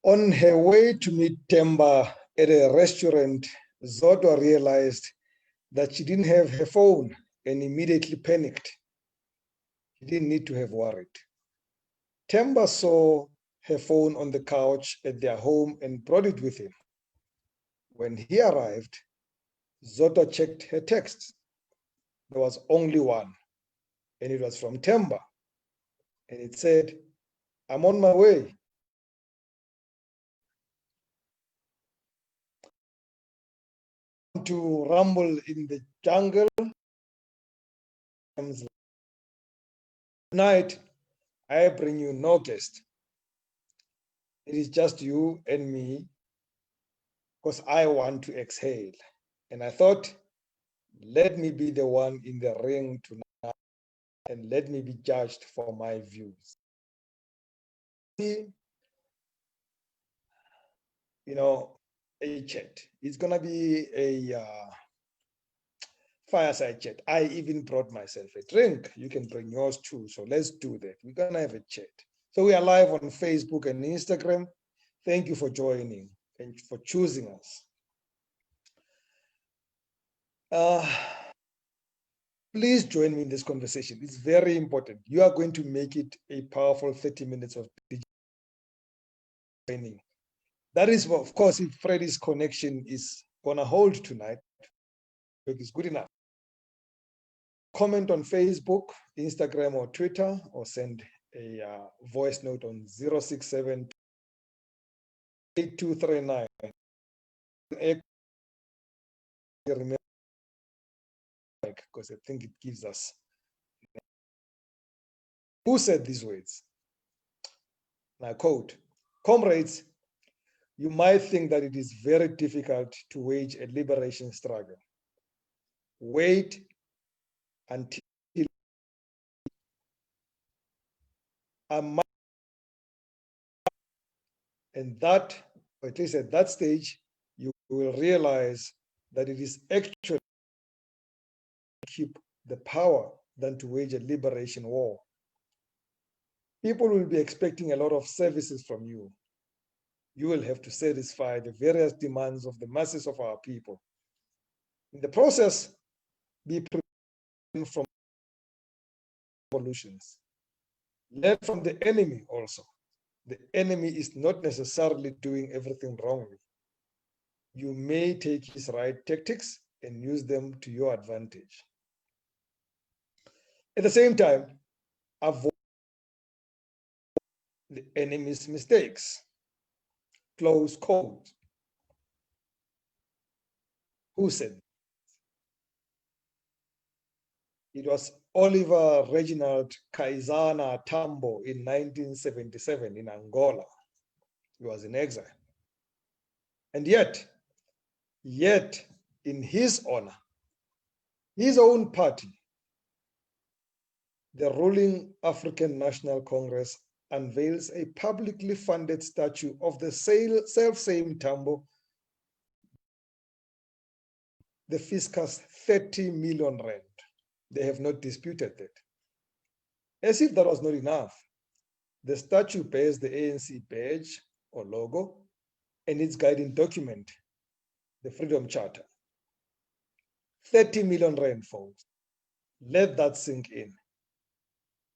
On her way to meet Temba at a restaurant, Zodwa realized that she didn't have her phone and immediately panicked. She didn't need to have worried. Temba saw her phone on the couch at their home and brought it with him. When he arrived, Zodwa checked her texts. There was only one, and it was from Temba. And it said, "I'm on my way." To rumble in the jungle. Tonight, I bring you no guest. It is just you and me, because I want to exhale. And I thought, let me be the one in the ring tonight, and let me be judged for my views. A chat. It's gonna be a fireside chat. I even brought myself a drink. You can bring yours too. So let's do that. We're gonna have a chat. So we are live on Facebook and Instagram. Thank you for joining and for choosing us. Please join me in this conversation. It's very important. You are going to make it a powerful 30 minutes of training. That is, of course, if Freddie's connection is gonna hold tonight, it's good enough. Comment on Facebook, Instagram, or Twitter, or send a voice note on 067 8239. Because I think it gives us. Who said these words? And I quote, "Comrades, you might think that it is very difficult to wage a liberation struggle. Wait until and that, or at least at that stage, you will realize that it is actually to keep the power than to wage a liberation war. People will be expecting a lot of services from you. You will have to satisfy the various demands of the masses of our people. In the process, be prepared from revolutions. Learn from the enemy also. The enemy is not necessarily doing everything wrongly. You may take his right tactics and use them to your advantage. At the same time, avoid the enemy's mistakes." Close quote. Who said? It was Oliver Reginald Kaizana Tambo in 1977 in Angola. He was in exile. And yet, in his honor, his own party, the ruling African National Congress, unveils a publicly funded statue of the self-same Tambo, the fiscus 30 million rand. They have not disputed that. As if that was not enough, the statue bears the ANC badge or logo and its guiding document, the Freedom Charter. 30 million rand, folks. Let that sink in.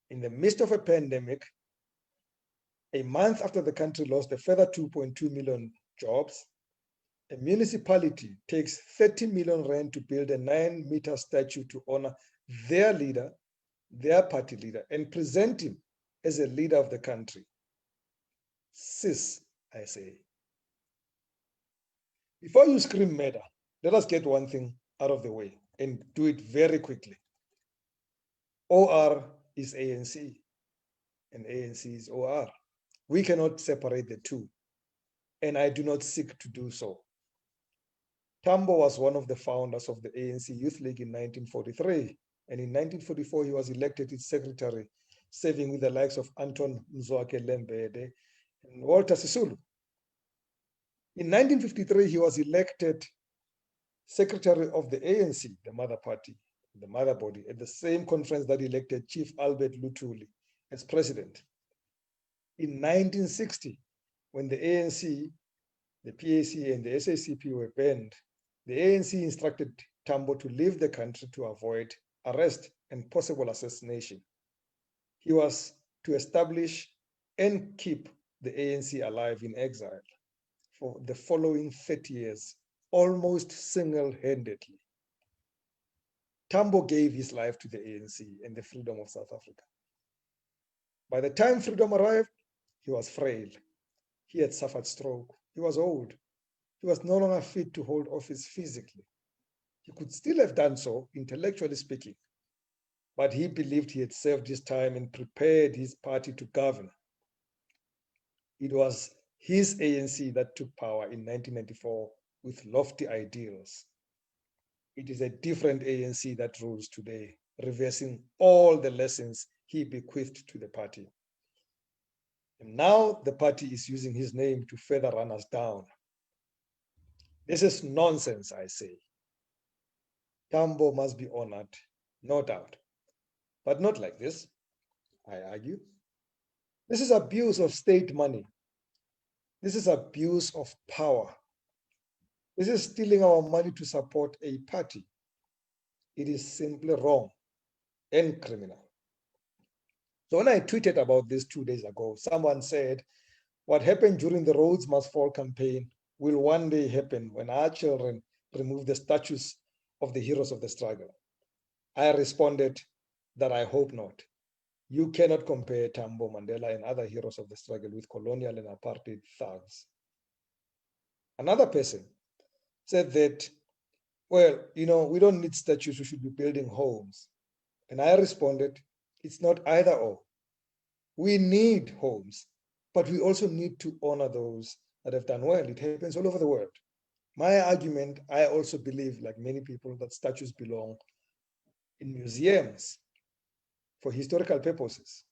In the midst of a pandemic, a month after the country lost a further 2.2 million jobs, a municipality takes 30 million rand to build a 9-meter statue to honor their leader, their party leader, and present him as a leader of the country. Sis, I say. Before you scream murder, let us get one thing out of the way and do it very quickly. OR is ANC, and ANC is OR. We cannot separate the two, and I do not seek to do so. Tambo was one of the founders of the ANC Youth League in 1943, and in 1944 he was elected its secretary, serving with the likes of Anton Mzwake Lembede and Walter Sisulu. In 1953 he was elected secretary of the ANC, the mother party, the mother body, at the same conference that elected Chief Albert Luthuli as president. In 1960, when the ANC, the PAC, and the SACP were banned, the ANC instructed Tambo to leave the country to avoid arrest and possible assassination. He was to establish and keep the ANC alive in exile for the following 30 years, almost single-handedly. Tambo gave his life to the ANC and the freedom of South Africa. By the time freedom arrived, he was frail. He had suffered stroke. He was old. He was no longer fit to hold office physically. He could still have done so, intellectually speaking, but he believed he had served his time and prepared his party to govern. It was his ANC that took power in 1994 with lofty ideals. It is a different ANC that rules today, reversing all the lessons he bequeathed to the party. And now the party is using his name to further run us down. This is nonsense, I say. Tambo must be honored, no doubt, but not like this, I argue. This is abuse of state money. This is abuse of power. This is stealing our money to support a party. It is simply wrong and criminal. So when I tweeted about this 2 days ago, someone said, what happened during the Rhodes Must Fall campaign will one day happen when our children remove the statues of the heroes of the struggle. I responded that I hope not. You cannot compare Tambo, Mandela, and other heroes of the struggle with colonial and apartheid thugs. Another person said that, well, we don't need statues, we should be building homes. And I responded, it's not either or. We need homes, but we also need to honor those that have done well. It happens all over the world. My argument, I also believe, like many people, that statues belong in museums for historical purposes,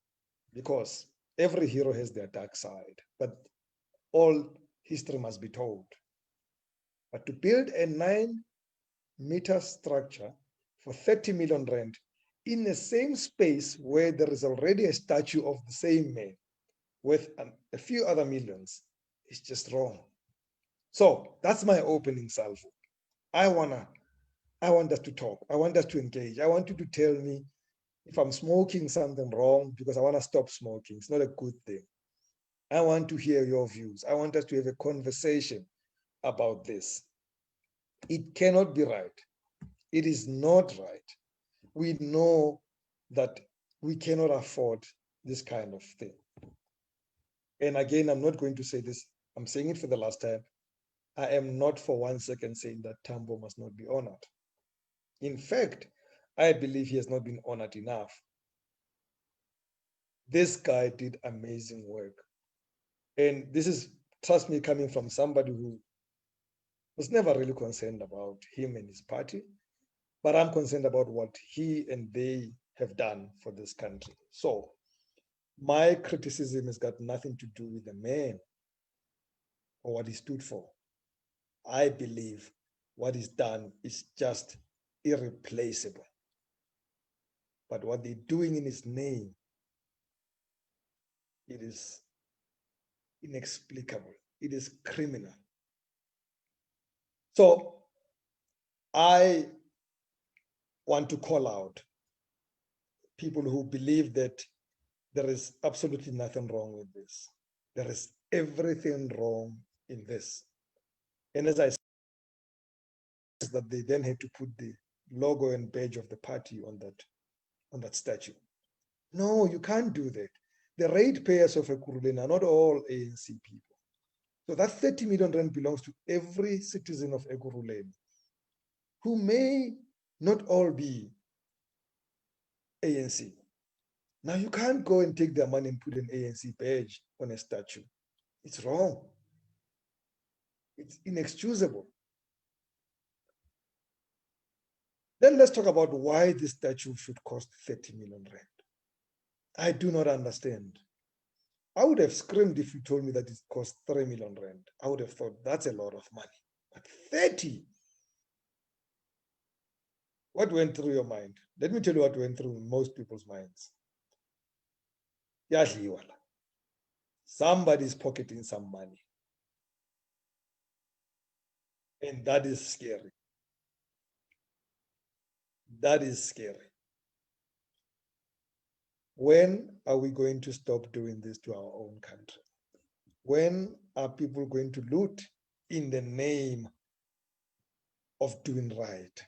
because every hero has their dark side, but all history must be told. But to build a 9-meter structure for 30 million rand in the same space where there is already a statue of the same man with a few other millions is just wrong. So that's my opening salvo. I want us to talk. I want us to engage. I want you to tell me if I'm smoking something wrong, because I want to stop smoking. It's not a good thing. I want to hear your views. I want us to have a conversation about this. It cannot be right. It is not right. We know that we cannot afford this kind of thing. And again, I'm not going to say this. I'm saying it for the last time. I am not for 1 second saying that Tambo must not be honored. In fact, I believe he has not been honored enough. This guy did amazing work. And this is, trust me, coming from somebody who was never really concerned about him and his party, but I'm concerned about what he and they have done for this country. So my criticism has got nothing to do with the man or what he stood for. I believe what is done is just irreplaceable. But what they're doing in his name, it is inexplicable. It is criminal. So I want to call out people who believe that there is absolutely nothing wrong with this. There is everything wrong in this. And as I said, that they then had to put the logo and badge of the party on that statue. No, you can't do that. The ratepayers of Ekurhuleni are not all ANC people. So that 30 million rand belongs to every citizen of Ekurhuleni, who may not all be ANC. Now you can't go and take their money and put an ANC badge on a statue. It's wrong. It's inexcusable. Then let's talk about why this statue should cost 30 million rand. I do not understand. I would have screamed if you told me that it cost 3 million rand. I would have thought that's a lot of money. But 30? What went through your mind? Let me tell you what went through most people's minds. Somebody's pocketing some money. And that is scary. That is scary. When are we going to stop doing this to our own country? When are people going to loot in the name of doing right?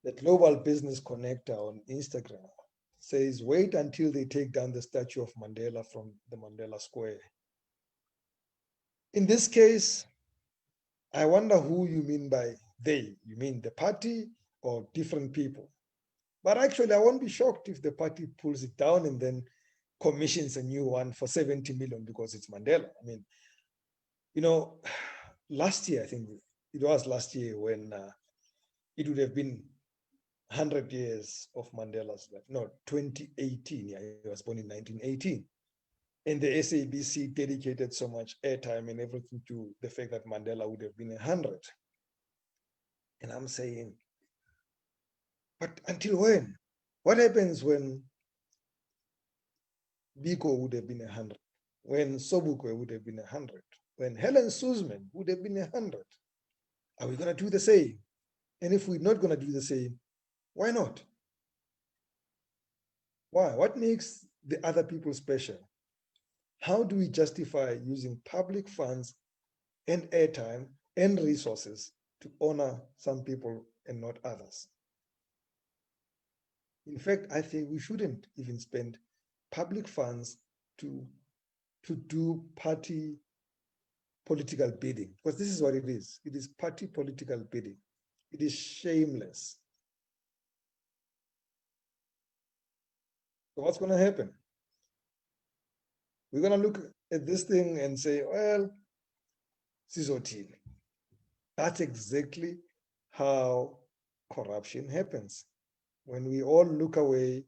The Global Business Connector on Instagram says, wait until they take down the statue of Mandela from the Mandela Square. In this case, I wonder who you mean by they. You mean the party or different people? But actually, I won't be shocked if the party pulls it down and then commissions a new one for 70 million because it's Mandela. I mean, you know, last year, I think it was last year when it would have been 100 years of Mandela's life. No, 2018. Yeah, he was born in 1918. And the SABC dedicated so much airtime and everything to the fact that Mandela would have been 100. And I'm saying, but until when? What happens when Biko would have been 100? When Sobukwe would have been 100? When Helen Suzman would have been 100? Are we going to do the same? And if we're not going to do the same, why not? Why? What makes the other people special? How do we justify using public funds and airtime and resources to honor some people and not others? In fact, I think we shouldn't even spend public funds to do party political bidding, because this is what it is. It is party political bidding. It is shameless. So what's going to happen? We're going to look at this thing and say, well, Sizotin. That's exactly how corruption happens. When we all look away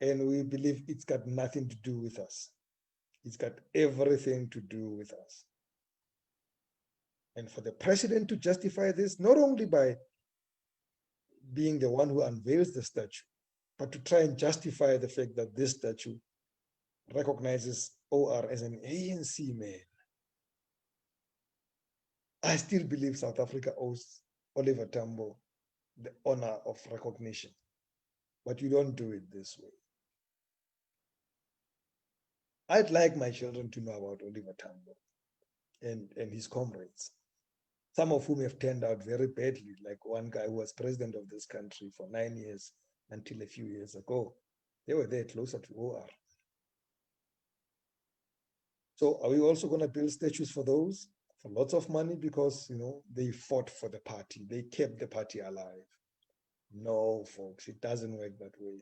and we believe it's got nothing to do with us. It's got everything to do with us. And for the president to justify this, not only by being the one who unveils the statue, but to try and justify the fact that this statue recognizes OR as an ANC man. I still believe South Africa owes Oliver Tambo the honor of recognition, but you don't do it this way. I'd like my children to know about Oliver Tambo and his comrades, some of whom have turned out very badly, like one guy who was president of this country for 9 years until a few years ago. They were there closer to OR. So are we also going to build statues for those for lots of money because, you know, they fought for the party, they kept the party alive? No, folks, it doesn't work that way.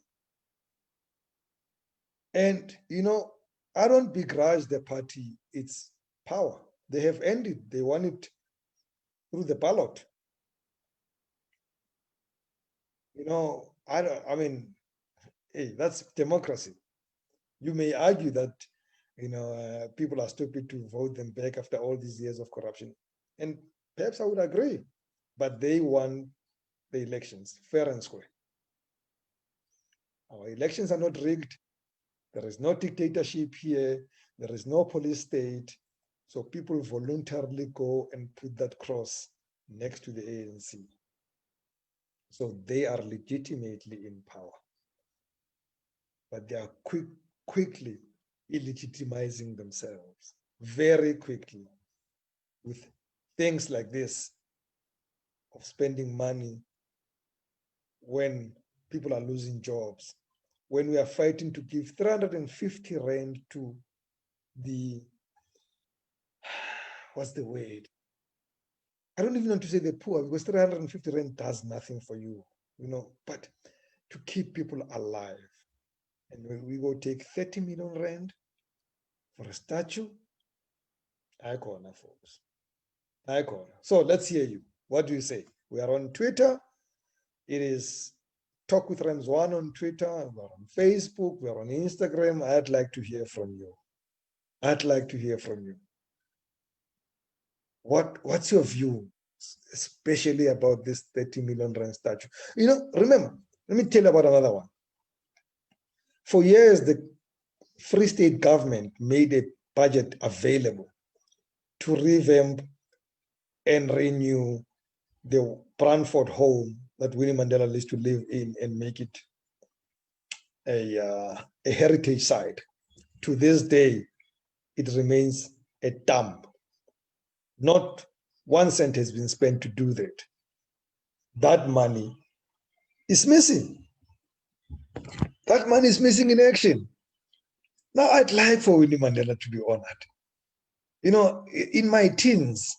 And, you know, I don't begrudge the party its power. They have ended. They won it through the ballot. You know, I mean, hey, that's democracy. You may argue that, you know, people are stupid to vote them back after all these years of corruption. And perhaps I would agree, but they won the elections fair and square. Our elections are not rigged. There is no dictatorship here. There is no police state. So people voluntarily go and put that cross next to the ANC. So they are legitimately in power. But they are quickly illegitimizing themselves, very quickly, with things like this of spending money when people are losing jobs, when we are fighting to give 350 rand to the, what's the word? I don't even want to say the poor, because 350 rand does nothing for you, you know, but to keep people alive. And when we go take 30 million rand for a statue, I corner, folks. I corner. So let's hear you. What do you say? We are on Twitter. It is Talk with Rams 1 on Twitter. We're on Facebook. We're on Instagram. I'd like to hear from you. I'd like to hear from you. What's your view, especially about this 30 million rand statue? You know, remember, let me tell you about another one. For years, the Free State government made a budget available to revamp and renew the Brantford home that Winnie Mandela used to live in and make it a heritage site. To this day, it remains a dump. Not 1 cent has been spent to do that. That money is missing. That money is missing in action. Now, I'd like for Winnie Mandela to be honored. You know, in my teens,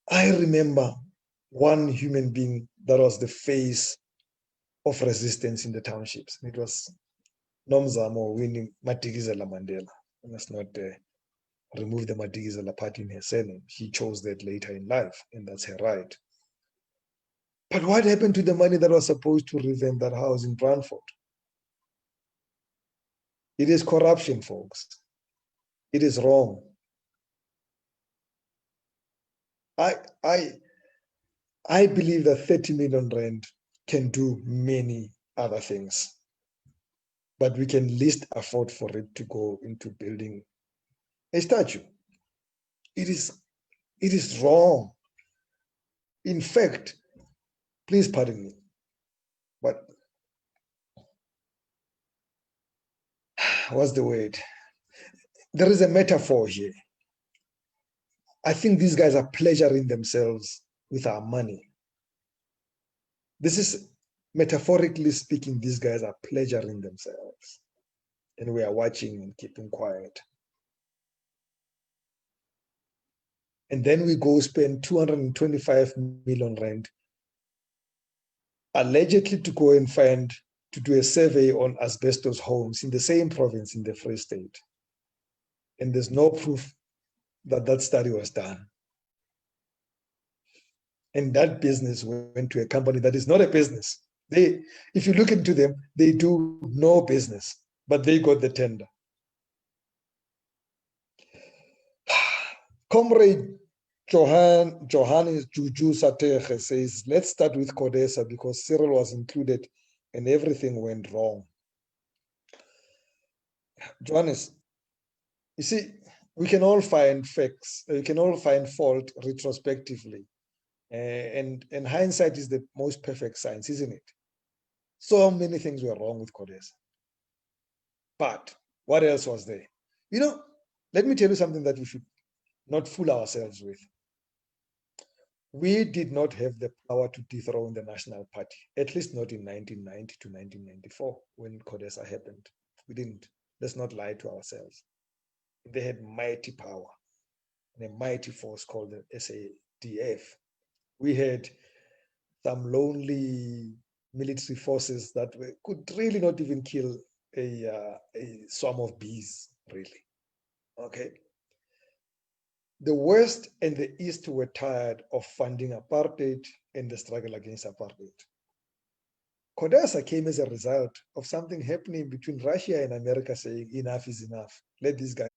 I remember one human being that was the face of resistance in the townships. It was Nomzamo Winnie Madikizela Mandela. Let's not remove the Madikizela part in her surname. She chose that later in life, and that's her right. But what happened to the money that was supposed to revamp that house in Brantford? It is corruption, folks. It is wrong. I believe that 30 million rand can do many other things, but we can least afford for it to go into building a statue. It is wrong. In fact, please pardon me, but what's the word? There is a metaphor here. I think these guys are pleasuring themselves with our money. This is, metaphorically speaking, these guys are pleasuring themselves. And we are watching and keeping quiet. And then we go spend 225 million rand, allegedly to go and to do a survey on asbestos homes in the same province in the Free State. And there's no proof that that study was done. And that business went to a company that is not a business. If you look into them, they do no business, but they got the tender. Comrade Johannes Juju Sateche says, let's start with CODESA because Cyril was included and everything went wrong. Johannes, you see, we can all find facts, we can all find fault retrospectively. And hindsight is the most perfect science, isn't it? So many things were wrong with CODESA. But what else was there? You know, let me tell you something that we should not fool ourselves with. We did not have the power to dethrone the National Party, at least not in 1990 to 1994 when CODESA happened. We didn't. Let's not lie to ourselves. They had mighty power and a mighty force called the SADF. We had some lonely military forces that could really not even kill a swarm of bees, really. Okay. The West and the East were tired of funding apartheid and the struggle against apartheid. CODESA came as a result of something happening between Russia and America saying enough is enough. Let these guys.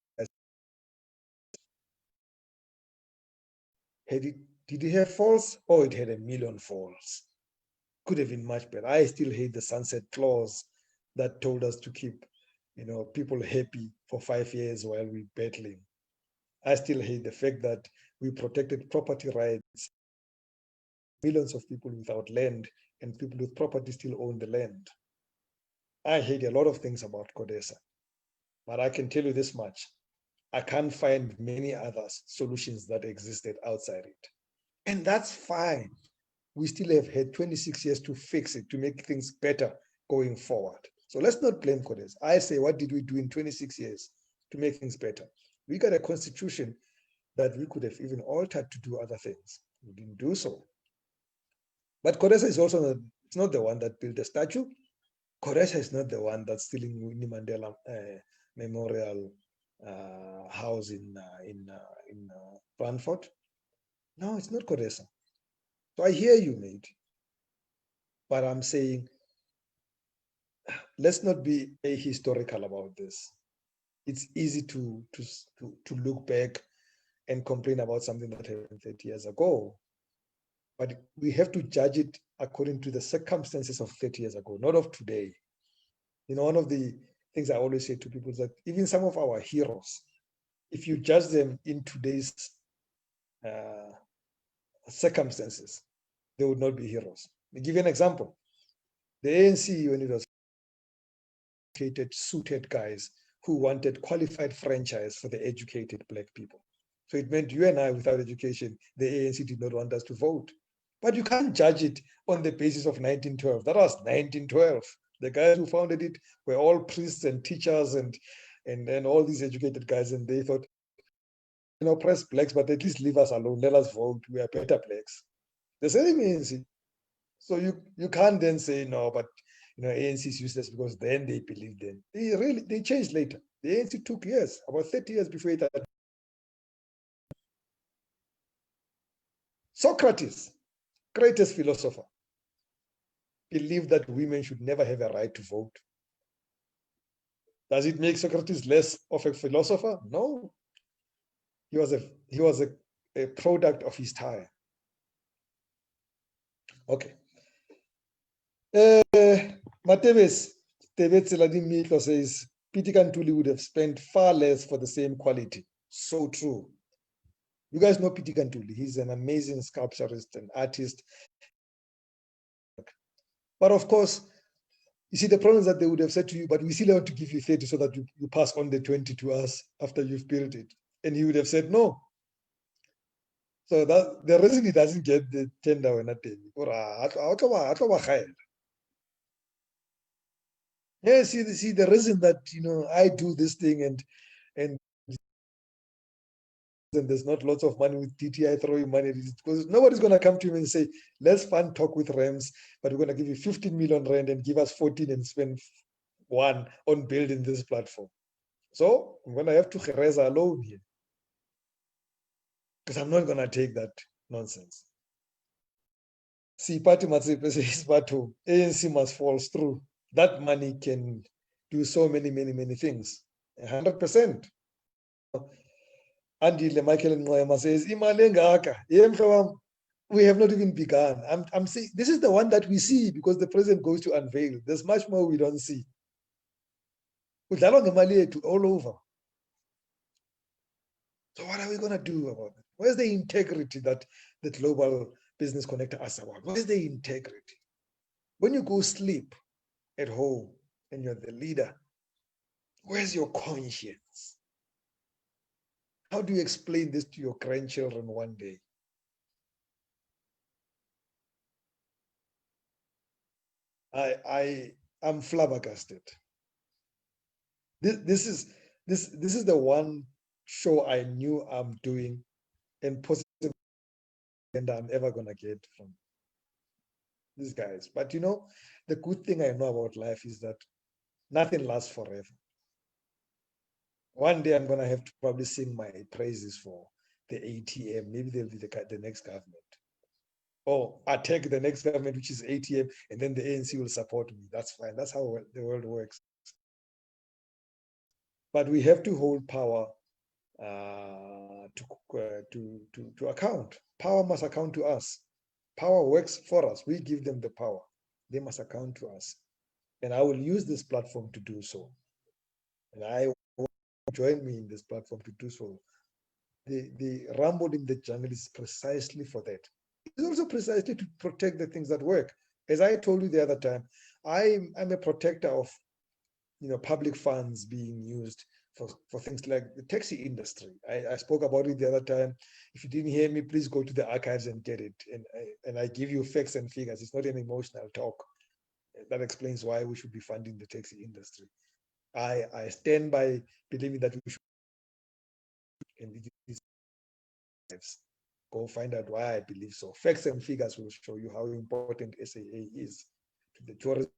Did it have faults? Oh, it had a million faults. Could have been much better. I still hate the sunset clause that told us to keep, people happy for 5 years while we're battling. I still hate the fact that we protected property rights. Millions of people without land and people with property still own the land. I hate a lot of things about CODESA, but I can tell you this much. I can't find many other solutions that existed outside it. And that's fine. We still have had 26 years to fix it, to make things better going forward. So let's not blame CODESA. I say, what did we do in 26 years to make things better? We got a constitution that we could have even altered to do other things. We didn't do so. But CODESA is also it's not the one that built the statue. CODESA is not the one that's stealing Winnie Mandela Memorial house in Brantford. No, it's not CODESA. So I hear you, mate. But I'm saying, let's not be ahistorical about this. It's easy to look back and complain about something that happened 30 years ago. But we have to judge it according to the circumstances of 30 years ago, not of today. One of the things I always say to people is that even some of our heroes, if you judge them in today's circumstances, they would not be heroes. I'll give you an example. The ANC, when it was educated, suited guys who wanted qualified franchise for the educated black people. So it meant you and I, without education, the ANC did not want us to vote. But you can't judge it on the basis of 1912. That was 1912. The guys who founded it were all priests and teachers and all these educated guys, and they thought, oppress blacks, but at least leave us alone. Let us vote. We are better blacks. The same ANC. So you can't then say no, but ANC is useless because then they believed them. They changed later. The ANC took years, about 30 years before it had. Socrates, greatest philosopher, believed that women should never have a right to vote. Does it make Socrates less of a philosopher? No. He was a product of his time. Okay. Mateves Tebetseladimito says, Peter Kantuli would have spent far less for the same quality. So true. You guys know Peter Kantuli. He's an amazing sculpturist and artist. But of course, you see, the problem is that they would have said to you, but we still want to give you 30 so that you pass on the 20 to us after you've built it. And he would have said no. So that the reason he doesn't get the tender when yeah, see the reason that I do this thing and there's not lots of money with TTI throwing money because nobody's going to come to him and say, let's fund Talk with Rams, but we're going to give you 15 million rand and give us 14 and spend 1 on building this platform. So I'm going to have to Gereza alone here because I'm not going to take that nonsense. See, Party Matsipe says, but ANC must fall through. That money can do so many things. 100%. Andile Michael Ngoema says, we have not even begun. I'm saying this is the one that we see because the president goes to unveil. There's much more we don't see. All over. So what are we going to do about it? Where's the integrity that the Global Business Connector asks about? Where's the integrity? When you go sleep at home and you're the leader, where's your conscience? How do you explain this to your grandchildren one day? I'm flabbergasted. This is the one show I knew I'm doing and positive and I'm ever gonna get from these guys. But the good thing I know about life is that nothing lasts forever. One day I'm gonna have to probably sing my praises for the ATM. Maybe they'll be the next government. Or attack the next government, which is ATM, and then the ANC will support me. That's fine. That's how the world works. But we have to hold power to account. Power must account to us. Power works for us. We give them the power. They must account to us. And I will use this platform to do so. And I will join me in this platform to do so. The rumble in the jungle is precisely for that. It's also precisely to protect the things that work. As I told you the other time, I'm a protector of public funds being used for things like the taxi industry. I spoke about it the other time. If you didn't hear me, please go to the archives and get it. And I give you facts and figures. It's not an emotional talk. That explains why we should be funding the taxi industry. I stand by believing that we should. And it is. Go find out why I believe so. Facts and figures will show you how important SAA is to the tourism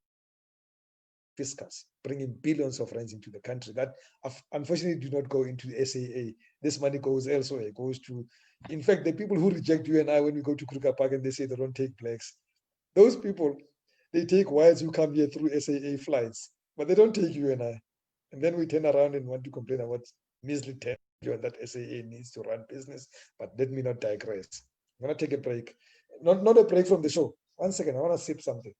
fiscus, bringing billions of rands into the country that unfortunately do not go into the SAA. This money goes elsewhere. It goes to, in fact, the people who reject you and I when we go to Kruger Park and they say they don't take blacks, those people, they take whites who come here through SAA flights, but they don't take you and I. And then we turn around and want to complain about measly tenure that SAA needs to run business. But let me not digress. I'm going to take a break. Not a break from the show. 1 second, I want to sip something.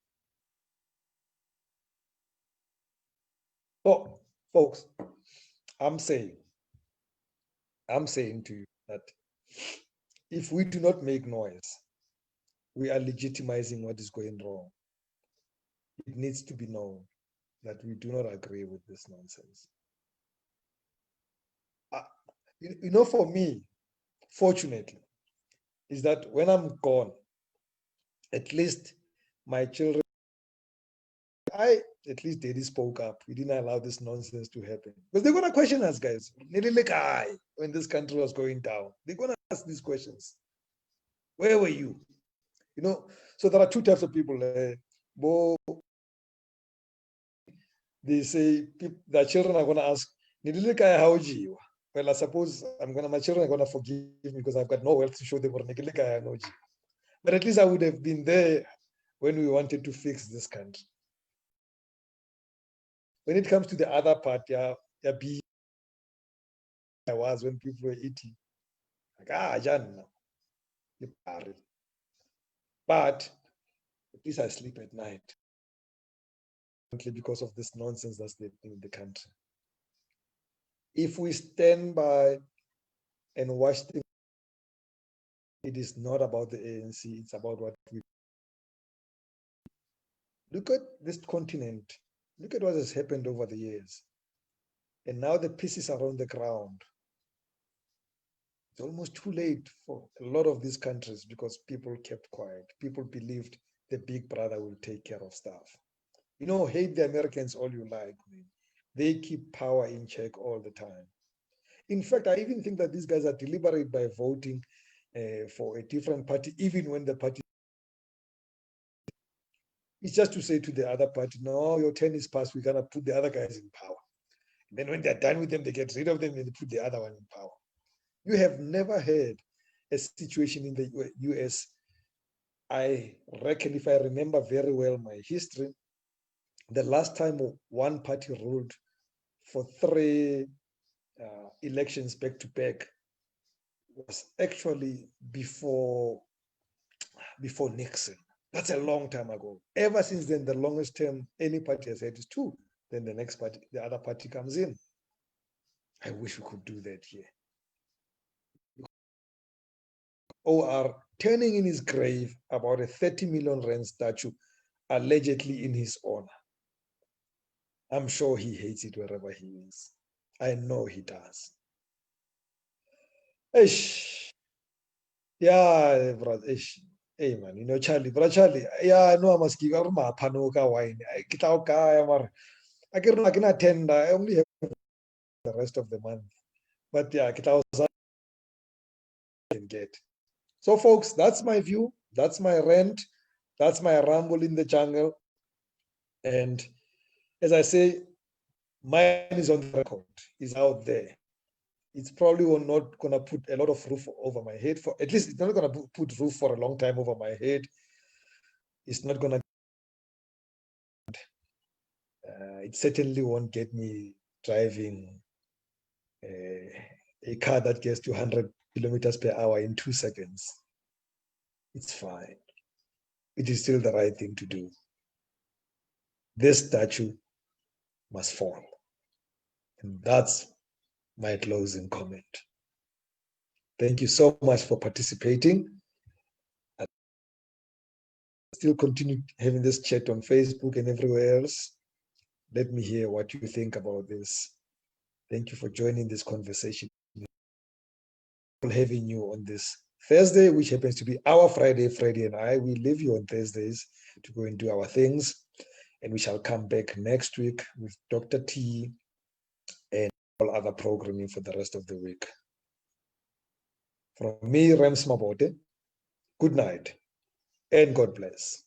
So Folks, I'm saying to you that if we do not make noise, we are legitimizing what is going wrong. It needs to be known that we do not agree with this nonsense. For me, fortunately, is that when I'm gone, at least my children, at least Daddy spoke up. We didn't allow this nonsense to happen. Because they're going to question us, guys. When this country was going down, they're going to ask these questions. Where were you? So there are two types of people. They say the children are going to ask, well, I suppose my children are going to forgive me because I've got no wealth to show them. But at least I would have been there when we wanted to fix this country. When it comes to the other part, I was when people were eating. But at least I sleep at night because of this nonsense that's in the country. If we stand by and watch things, it is not about the ANC, it's about what we look at this continent. Look at what has happened over the years. And now the pieces are on the ground. It's almost too late for a lot of these countries because people kept quiet. People believed the big brother will take care of stuff. Hate the Americans all you like. They keep power in check all the time. In fact, I even think that these guys are deliberate by voting for a different party, even when the party. It's just to say to the other party, no, your turn is past, we're going to put the other guys in power. And then when they're done with them, they get rid of them and they put the other one in power. You have never had a situation in the US. I reckon, if I remember very well my history, the last time one party ruled for 3 elections back to back was actually before Nixon. That's a long time ago. Ever since then, the longest term any party has had is 2. Then the next party, the other party comes in. I wish we could do that here. OR turning in his grave about a 30 million rand statue allegedly in his honor. I'm sure he hates it wherever he is. I know he does. Yeah, brother. Hey man, Charlie, yeah, no, I must give her my panoka wine. I get out guy, I can attend. I only have the rest of the month. But yeah, I can get. So folks, that's my view. That's my rant. That's my ramble in the jungle. And as I say, mine is on the record. It's out there. It's probably not going to put a lot of roof over my head. At least it's not going to put roof for a long time over my head. It's not going to. It certainly won't get me driving a car that gets to 100 kilometers per hour in 2 seconds. It's fine. It is still the right thing to do. This statue must fall. And that's my closing comment. Thank you so much for participating. I still continue having this chat on Facebook and everywhere else. Let me hear what you think about this. Thank you for joining this conversation. Having you on this Thursday, which happens to be our Friday. Friday and we leave you on Thursdays to go and do our things. And we shall come back next week with Dr. T and all other programming for the rest of the week. From me, Rams Mabote, good night and God bless.